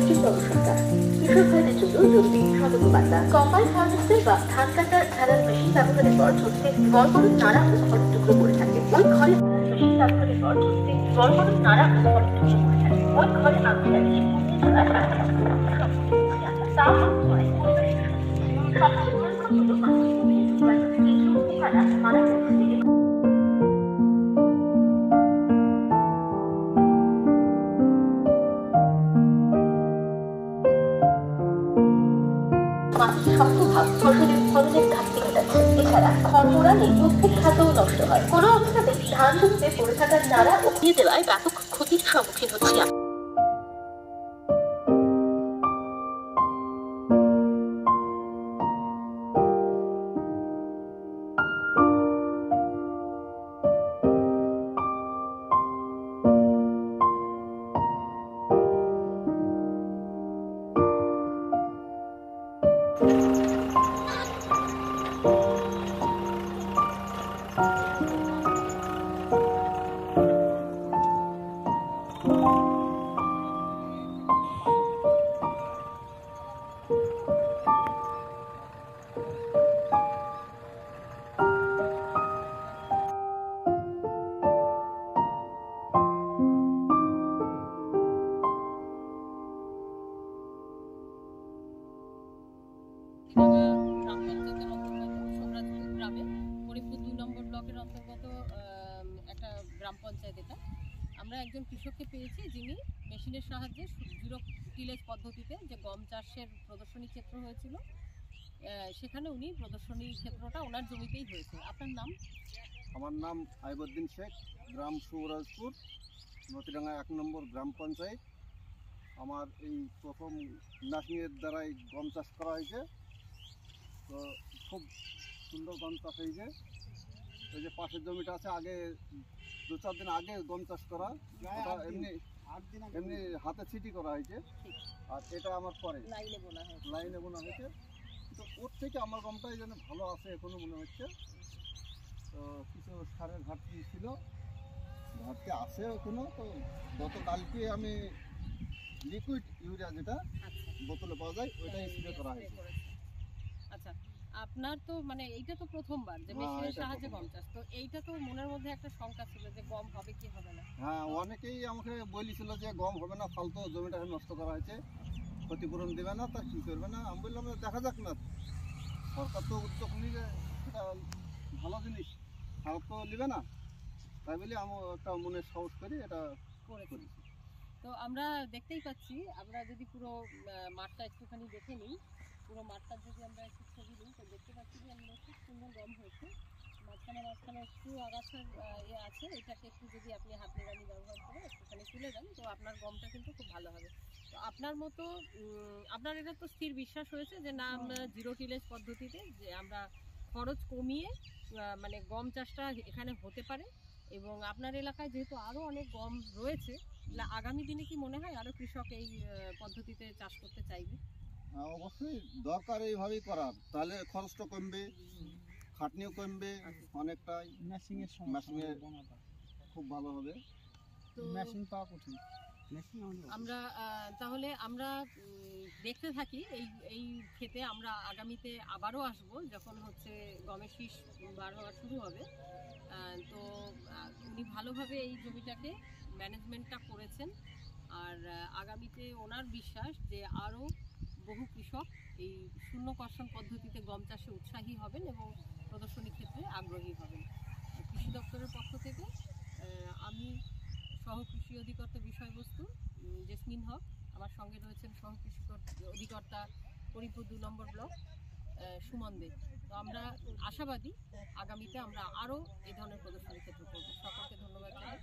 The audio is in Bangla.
প্রতীকী প্রদর্শনটা। কৃষক ভাইদের জন্য জরুরি সতর্কবার্তা। কম্বাইন হারভেস্টার বা ধান কাটার ঝাড়ার মেশিন ব্যবহারের পর জমিতে বড় বড় নাড়া ও খড় টুকরো পড়ে থাকে। ওই ঘরে মেশিন ব্যবহারের পর জমিতে বড় বড় নাড়া ও খড় টুকরো পড়ে থাকে। ওই ঘরে আগুন লাগিয়ে সবচেয়ে ভয়ঙ্কর হলো মানুষ মারা পদ্ধতি। মাটির শক্ত ভাব ফসলের ফলনের ঘাটতি ঘটাচ্ছে। এছাড়া খড় পোড়ালে উদ্ভিদ খাদ্যও নষ্ট হয়। কোনো অবস্থাতেই ধান জমিতে পড়ে থাকার নাড়া উঠিয়ে দেওয়ায় ব্যাপক ক্ষতির সম্মুখীন হচ্ছি। গ্রাম পঞ্চায়েতের অন্তর্গত সোমরাজপুর গ্রামে হরিপুর ২ নম্বর ব্লকের অন্তর্গত একটা গ্রাম পঞ্চায়েত। এটা আমরা একজন কৃষককে পেয়েছি যিনি মেশিনের সাহায্যে জিরো টিলেজ পদ্ধতিতে যে গম চাষের প্রদর্শনী ক্ষেত্র হয়েছিল সেখানে উনি প্রদর্শনী ক্ষেত্রটা ওনার জমিতেই হয়েছে। আপনার নাম? আমার নাম আইবুদ্দিন শেখ, গ্রাম সোমরাজপুর, নতিডাঙ্গা ১ নম্বর গ্রাম পঞ্চায়েত। আমার এই প্রথম মেশিনের দ্বারাই গম চাষ করা হয়েছে। তো খুব সুন্দর গম চাষ হয়েছে। ওই যে পাশের জমিটা আছে, আগে ২-৪ দিন আগে গম চাষ করা, ওটা এমনি হাতে ছিটি করা হয়েছে। আর এটা আমার পরে লাইনে বোনা হয়েছে। তো ওর থেকে আমার গমটাই যেন ভালো আছে এখনো মনে হচ্ছে। তো কিছু সারের ঘাটতি ছিল, ঘাটতি আছে এখনো। তো গতকালকে আমি লিকুইড ইউরিয়া, যেটা বোতলে পাওয়া যায়, ওইটাই স্প্রে করা হয়েছে। আচ্ছা, আপনার তো মানে এইটা তো প্রথমবার যে মেশিনের সাহায্যে গম চাষ, তো এইটা তো মনের মধ্যে একটা শঙ্কা ছিল যে গম হবে কি হবে না। হ্যাঁ, অনেকেই আমাকে বলেছিল যে গম হবে না, ফালতু জমিটা নষ্ট করা হয়েছে, ক্ষতিপূরণ দেবে না, তা কী করবে না। আমি বললাম দেখা যাক না, সরকার তো উদ্যোগ নিলে এটা ভালো জিনিস, খারাপ তো নেবে না, তাই বলে আমি একটা মনে সাহস করি এটা করেছি। তো আমরা দেখতেই পাচ্ছি, আমরা যদি পুরো মাঠটা একটুখানি দেখে নিই, পুরো মাঠটা যদি আমরা একটু ছবি নিই, তো দেখতে পাচ্ছি যে আমরা খুব সুন্দর গম হয়েছে। মাঝখানে একটু আগাছার আছে, এটাকে একটু যদি আপনি হাত নিড়ানি ব্যবহার করে একটুখানি তুলে দেন, তো আপনার গমটা কিন্তু খুব ভালো হবে। তো আপনার মতো আপনার এটা তো স্থির বিশ্বাস হয়েছে যে না, আমরা জিরো টিলেজ পদ্ধতিতে যে আমরা খরচ কমিয়ে মানে গম চাষটা এখানে হতে পারে। এবং আপনার এলাকায় যেহেতু আরও অনেক গম রয়েছে, আগামী দিনে কি মনে হয় আরও কৃষক এই পদ্ধতিতে চাষ করতে চাইবে? অবশ্যই দরকার এইভাবেই করার, তাহলে খরচটা কমবে, খাটনিও কমবে অনেকটাই। মেশিনের খুব ভালো হবে। তো মেশিন পাওয়া কঠিন। আমরা তাহলে আমরা দেখতে থাকি এই ক্ষেতে। আমরা আগামীতে আবারও আসব যখন হচ্ছে গমের শীষ বার হওয়া শুরু হবে। তো উনি ভালোভাবে এই জমিটাকে ম্যানেজমেন্টটা করেছেন। আর আগামীতে ওনার বিশ্বাস যে আরও বহু কৃষক এই শূন্য কর্ষণ পদ্ধতিতে গম চাষে উৎসাহী হবেন এবং প্রদর্শনী ক্ষেত্রে আগ্রহী হবেন। কৃষি দপ্তরের পক্ষ থেকে আমি সহ কৃষি অধিকর্তা বিষয়বস্তু জেসমিন হক, আমার সঙ্গে রয়েছেন সহ কৃষি অধিকর্তা হরিপুর ২ নম্বর ব্লক সুমন দে। তো আমরা আশাবাদী আগামীতে আমরা আরও এই ধরনের প্রদর্শনী ক্ষেত্র করব। সকলকে ধন্যবাদ জানাই।